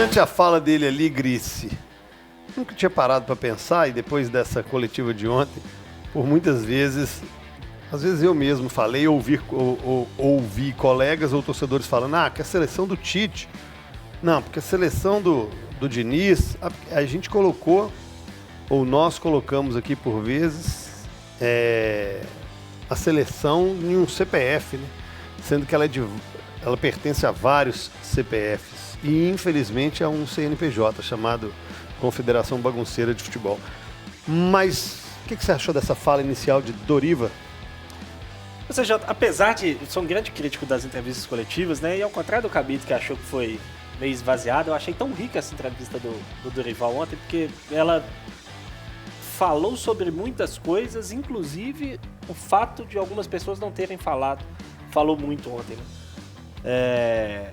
Durante a fala dele ali, Grice, nunca tinha parado para pensar, e depois dessa coletiva de ontem, por muitas vezes, às vezes eu mesmo falei, ouvi colegas ou torcedores falando, que a seleção do Tite, não, porque a seleção do Diniz, a gente colocou, ou nós colocamos aqui por vezes, a seleção em um CPF, né? Sendo que ela pertence a vários CPFs. E, infelizmente, a um CNPJ chamado Confederação Bagunceira de Futebol. Mas o que você achou dessa fala inicial de Doriva? Ou seja, apesar de... Eu sou um grande crítico das entrevistas coletivas, né? E ao contrário do Cabito, que achou que foi meio esvaziada, eu achei tão rica essa entrevista do Dorival ontem, porque ela falou sobre muitas coisas, inclusive o fato de algumas pessoas não terem falado. Falou muito ontem, né?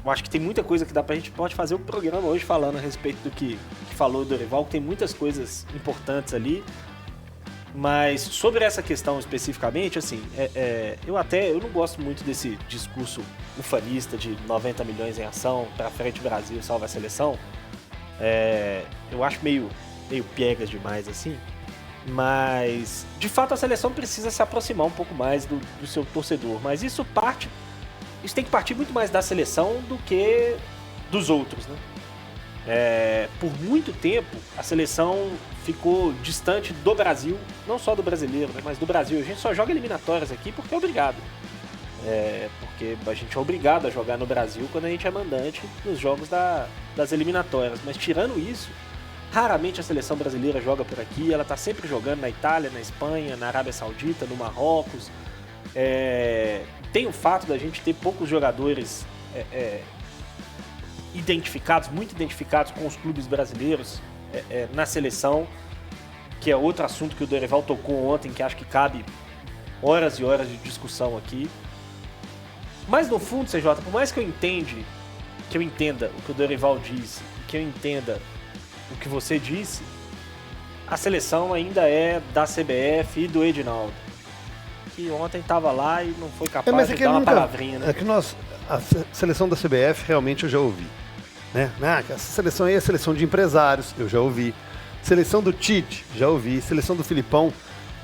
Eu acho que tem muita coisa que a gente pode fazer um programa hoje falando a respeito do que falou o Dorival, que tem muitas coisas importantes ali. Mas sobre essa questão especificamente, assim, eu não gosto muito desse discurso ufanista de 90 milhões em ação, pra frente Brasil, salva a seleção. Eu acho meio piegas demais, assim. Mas, de fato, a seleção precisa se aproximar um pouco mais do seu torcedor. Mas isso tem que partir muito mais da seleção do que dos outros, né? Por muito tempo, a seleção ficou distante do Brasil, não só do brasileiro, né, mas do Brasil. A gente só joga eliminatórias aqui porque é obrigado. Porque a gente é obrigado a jogar no Brasil quando a gente é mandante nos jogos das eliminatórias. Mas tirando isso, raramente a seleção brasileira joga por aqui. Ela está sempre jogando na Itália, na Espanha, na Arábia Saudita, no Marrocos. Tem o fato da gente ter poucos jogadores muito identificados com os clubes brasileiros na seleção, que é outro assunto que o Dorival tocou ontem, que acho que cabe horas e horas de discussão aqui. Mas no fundo, CJ, por mais que eu entenda o que o Dorival disse, que eu entenda o que você disse, a seleção ainda é da CBF e do Edinaldo, que ontem estava lá e não foi capaz de dar uma palavrinha, né? A seleção da CBF realmente eu já ouvi, né? Essa seleção aí é seleção de empresários, eu já ouvi. Seleção do Tite, já ouvi. Seleção do Filipão.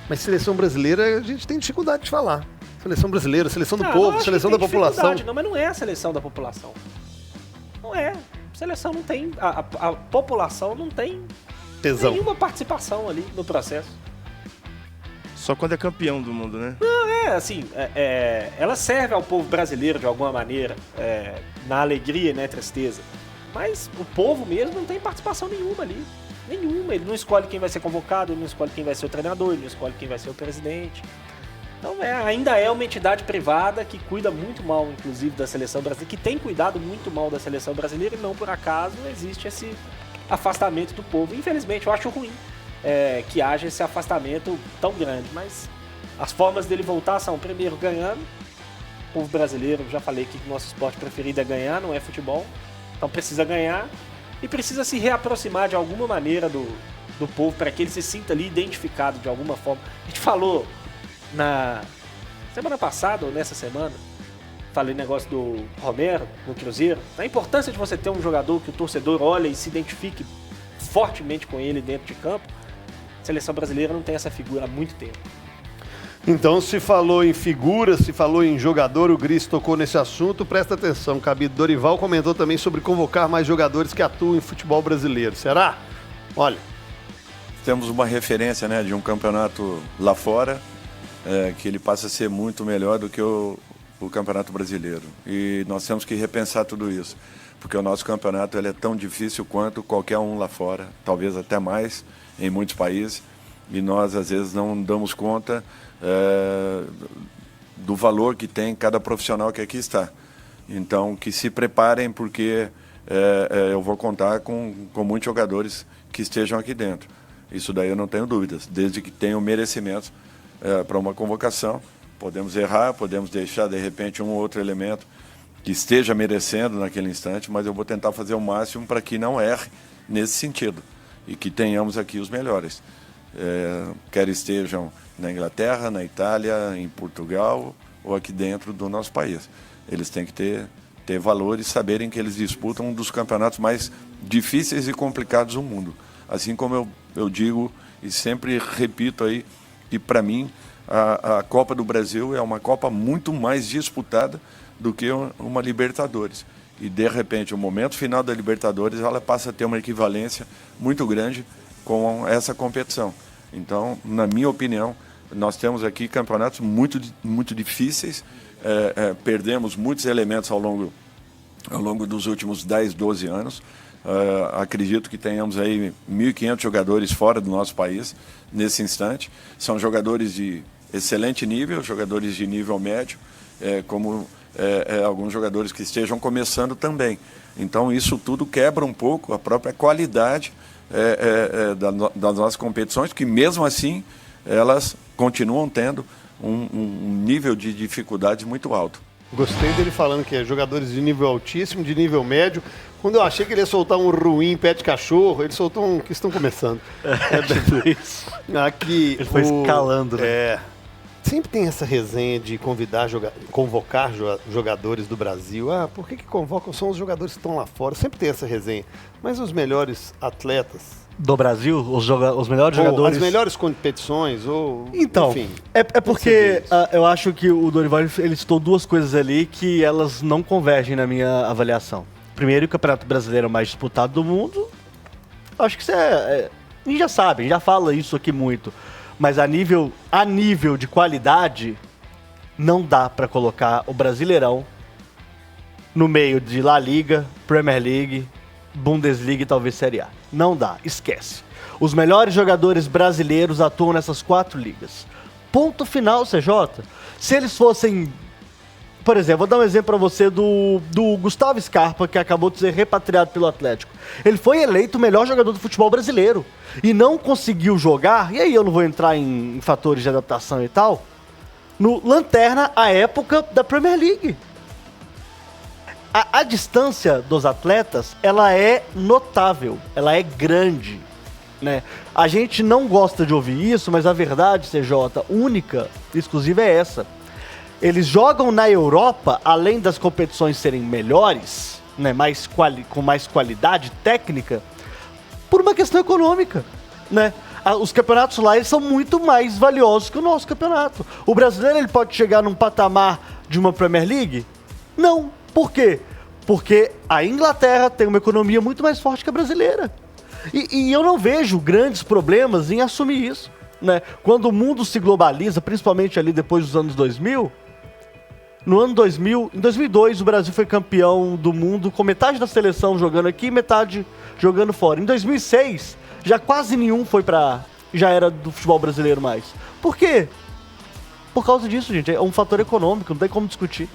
Mas seleção brasileira a gente tem dificuldade de falar. Seleção brasileira, seleção do povo, seleção da população. Não, mas não é a seleção da população. Não é. Seleção não tem... A população não tem tesão, nenhuma participação ali no processo. Só quando é campeão do mundo, né? Não, assim, ela serve ao povo brasileiro de alguma maneira, na alegria e na tristeza. Mas o povo mesmo não tem participação nenhuma ali. Nenhuma. Ele não escolhe quem vai ser convocado, ele não escolhe quem vai ser o treinador, ele não escolhe quem vai ser o presidente. Então ainda é uma entidade privada que cuida muito mal, inclusive, da seleção brasileira, que tem cuidado muito mal da seleção brasileira, e não por acaso existe esse afastamento do povo. Infelizmente, eu acho ruim que haja esse afastamento tão grande, mas as formas dele voltar são, primeiro, ganhando. O povo brasileiro, já falei que o nosso esporte preferido é ganhar, não é futebol, então precisa ganhar e precisa se reaproximar de alguma maneira do povo, para que ele se sinta ali identificado de alguma forma. A gente falou na semana passada, ou nessa semana, falei negócio do Romero no Cruzeiro, a importância de você ter um jogador que o torcedor olha e se identifique fortemente com ele dentro de campo. A seleção brasileira não tem essa figura há muito tempo. Então, se falou em figura, se falou em jogador, o Gris tocou nesse assunto, presta atenção, Cabido. Dorival comentou também sobre convocar mais jogadores que atuam em futebol brasileiro. Será? Olha. Temos uma referência, né, de um campeonato lá fora, que ele passa a ser muito melhor do que o campeonato brasileiro. E nós temos que repensar tudo isso, porque o nosso campeonato ele é tão difícil quanto qualquer um lá fora, talvez até mais em muitos países, e nós às vezes não damos conta do valor que tem cada profissional que aqui está. Então, que se preparem, porque eu vou contar com muitos jogadores que estejam aqui dentro. Isso daí eu não tenho dúvidas, desde que tenham merecimento para uma convocação. Podemos errar, podemos deixar de repente um ou outro elemento que esteja merecendo naquele instante, mas eu vou tentar fazer o máximo para que não erre nesse sentido e que tenhamos aqui os melhores. Quer estejam na Inglaterra, na Itália, em Portugal ou aqui dentro do nosso país. Eles têm que ter ter valor e saberem que eles disputam um dos campeonatos mais difíceis e complicados do mundo. Assim como eu digo e sempre repito aí que, para mim, a Copa do Brasil é uma Copa muito mais disputada do que uma Libertadores. E, de repente, o momento final da Libertadores ela passa a ter uma equivalência muito grande com essa competição. Então, na minha opinião, nós temos aqui campeonatos muito difíceis, perdemos muitos elementos ao longo dos últimos 10, 12 anos. Acredito que tenhamos aí 1.500 jogadores fora do nosso país nesse instante. São jogadores de excelente nível, jogadores de nível médio, como alguns jogadores que estejam começando também. Então isso tudo quebra um pouco a própria qualidade das nossas competições, que mesmo assim elas continuam tendo um nível de dificuldade muito alto. Gostei dele falando que é jogadores de nível altíssimo, de nível médio. Quando eu achei que ele ia soltar um ruim, pé de cachorro, ele soltou um que estão começando. Isso. Aqui, Ele foi escalando, né? Sempre tem essa resenha de convocar jogadores do Brasil. Ah, por que convocam? São os jogadores que estão lá fora. Sempre tem essa resenha. Mas os melhores atletas... Do Brasil, os melhores jogadores... As melhores competições, então, enfim. É porque eu acho que o Dorival ele citou duas coisas ali que elas não convergem na minha avaliação. Primeiro, o Campeonato Brasileiro é o mais disputado do mundo. Acho que isso a gente já sabe, a gente já fala isso aqui muito. Mas a nível de qualidade, não dá para colocar o Brasileirão no meio de La Liga, Premier League, Bundesliga e talvez Série A. Não dá, esquece. Os melhores jogadores brasileiros atuam nessas 4 ligas. Ponto final, CJ. Se eles fossem... Por exemplo, vou dar um exemplo para você do Gustavo Scarpa, que acabou de ser repatriado pelo Atlético. Ele foi eleito o melhor jogador do futebol brasileiro e não conseguiu jogar, e aí eu não vou entrar em fatores de adaptação e tal, no Lanterna, à época da Premier League. A distância dos atletas, ela é notável, ela é grande, né? A gente não gosta de ouvir isso, mas a verdade, CJ, única, exclusiva é essa. Eles jogam na Europa, além das competições serem melhores, né, com mais qualidade técnica, por uma questão econômica, né? Os campeonatos lá eles são muito mais valiosos que o nosso campeonato. O brasileiro ele pode chegar num patamar de uma Premier League? Não. Por quê? Porque a Inglaterra tem uma economia muito mais forte que a brasileira. E eu não vejo grandes problemas em assumir isso, né? Quando o mundo se globaliza, principalmente ali depois dos anos 2000, no ano 2000, em 2002 o Brasil foi campeão do mundo com metade da seleção jogando aqui e metade jogando fora. Em 2006, já quase nenhum já era do futebol brasileiro mais. Por quê? Por causa disso, gente, é um fator econômico, não tem como discutir.